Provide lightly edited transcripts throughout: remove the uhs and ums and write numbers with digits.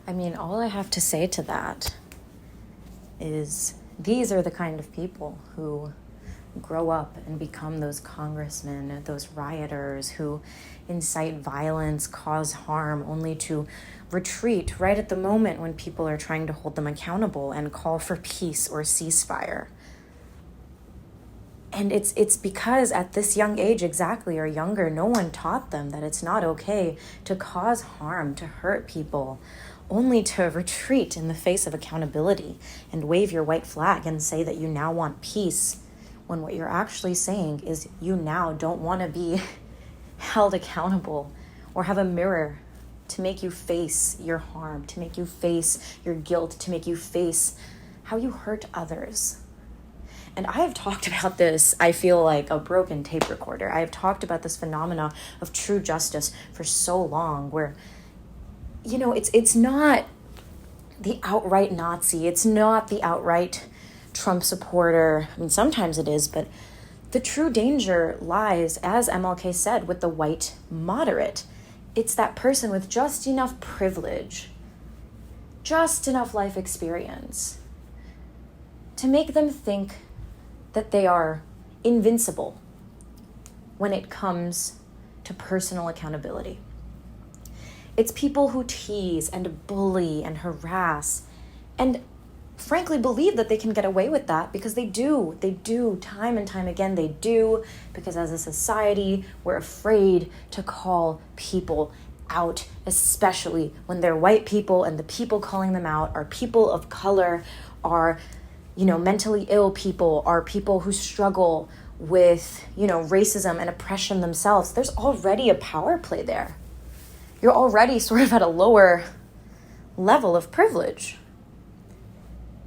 I mean, all I have to say to that is these are the kind of people who grow up and become those congressmen, those rioters who incite violence, cause harm, only to retreat right at the moment when people are trying to hold them accountable and call for peace or ceasefire. And it's because at this young age, exactly, or younger, no one taught them that it's not okay to cause harm, to hurt people, only to retreat in the face of accountability and wave your white flag and say that you now want peace, when what you're actually saying is you now don't want to be held accountable or have a mirror to make you face your harm, to make you face your guilt, to make you face how you hurt others. And I have talked about this, I feel like a broken tape recorder. I have talked about this phenomena of true justice for so long, where, you know, it's not the outright Nazi, it's not the outright Trump supporter. I mean, sometimes it is, but the true danger lies, as MLK said, with the white moderate. It's that person with just enough privilege, just enough life experience to make them think that they are invincible when it comes to personal accountability. It's people who tease and bully and harass and frankly believe that they can get away with that because they do time and time again. They do, because as a society we're afraid to call people out, especially when they're white people and the people calling them out are people of color, are mentally ill people, are people who struggle with racism and oppression themselves. There's already a power play there. You're already sort of at a lower level of privilege.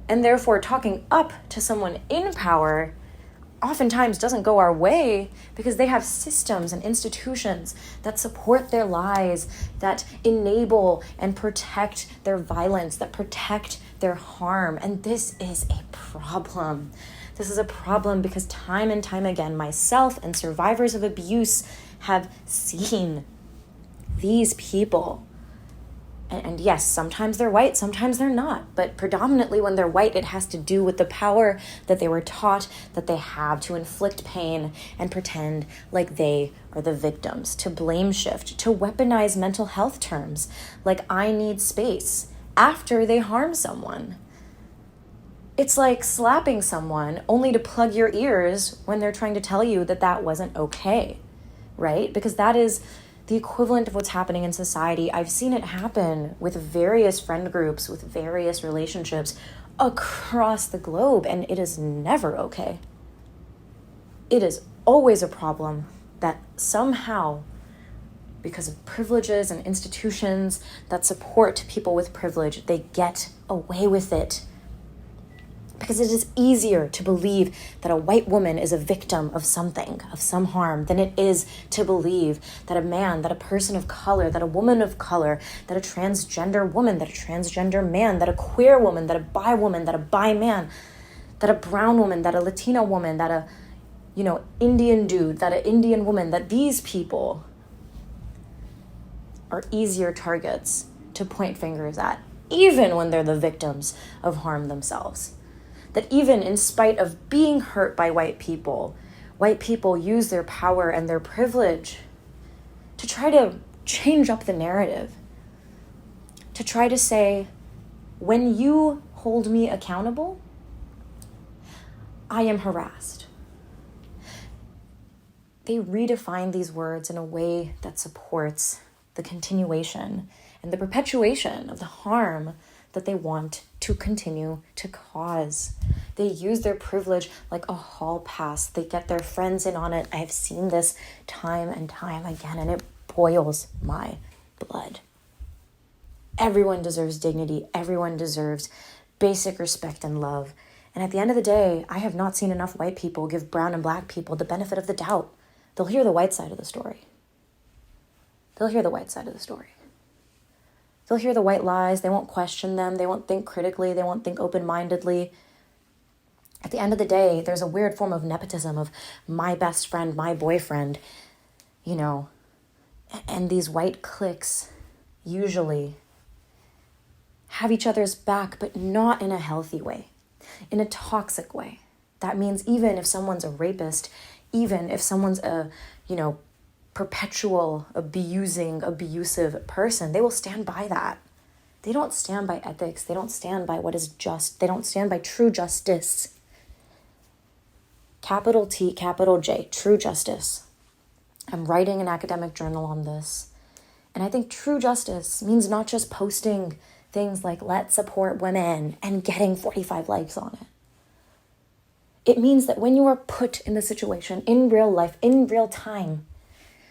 And therefore, talking up to someone in power oftentimes doesn't go our way because they have systems and institutions that support their lies, that enable and protect their violence, that protect their harm. And this is a problem. This is a problem because time and time again, myself and survivors of abuse have seen these people. And yes, sometimes they're white, sometimes they're not. But predominantly when they're white, it has to do with the power that they were taught that they have to inflict pain and pretend like they are the victims, to blame shift, to weaponize mental health terms like I need space after they harm someone. It's like slapping someone only to plug your ears when they're trying to tell you that that wasn't okay, right? Because that is the equivalent of what's happening in society. I've seen it happen with various friend groups, with various relationships across the globe, and it is never okay. It is always a problem that somehow, because of privileges and institutions that support people with privilege, they get away with it. Because it is easier to believe that a white woman is a victim of something, of some harm, than it is to believe that a man, that a person of color, that a woman of color, that a transgender woman, that a transgender man, that a queer woman, that a bi woman, that a bi man, that a brown woman, that a Latina woman, that a, Indian dude, that an Indian woman, that these people are easier targets to point fingers at, even when they're the victims of harm themselves. That even in spite of being hurt by white people use their power and their privilege to try to change up the narrative, to try to say, when you hold me accountable, I am harassed. They redefine these words in a way that supports the continuation and the perpetuation of the harm that they want to continue to cause. They use their privilege like a hall pass. They get their friends in on it. I have seen this time and time again, and it boils my blood. Everyone deserves dignity. Everyone deserves basic respect and love. And at the end of the day, I have not seen enough white people give brown and black people the benefit of the doubt. They'll hear the white side of the story. They'll hear the white side of the story. They'll hear the white lies. They won't question them. They won't think critically. They won't think open-mindedly. At the end of the day, there's a weird form of nepotism of my best friend, my boyfriend, and these white cliques usually have each other's back, but not in a healthy way, in a toxic way. That means even if someone's a rapist, even if someone's a, perpetual abusive person, they will stand by that. They don't stand by ethics. They don't stand by what is just. They don't stand by true justice. Capital T, capital J, true justice. I'm writing an academic journal on this. And I think true justice means not just posting things like let's support women and getting 45 likes on it. It means that when you are put in the situation in real life, in real time,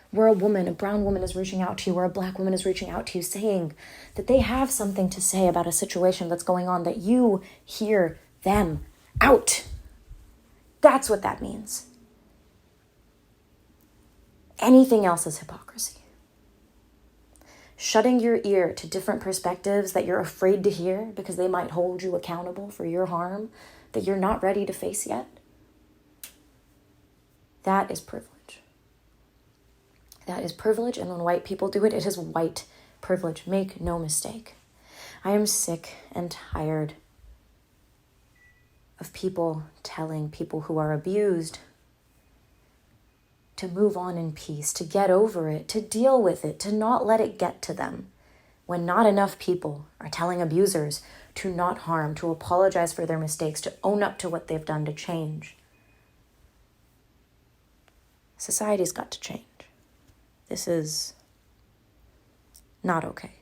where a brown woman is reaching out to you, or a black woman is reaching out to you saying that they have something to say about a situation that's going on, that you hear them out. That's what that means. Anything else is hypocrisy. Shutting your ear to different perspectives that you're afraid to hear because they might hold you accountable for your harm that you're not ready to face yet. That is privilege. That is privilege, and when white people do it, it is white privilege. Make no mistake. I am sick and tired of people telling people who are abused to move on in peace, to get over it, to deal with it, to not let it get to them, when not enough people are telling abusers to not harm, to apologize for their mistakes, to own up to what they've done, to change. Society's got to change. This is not okay.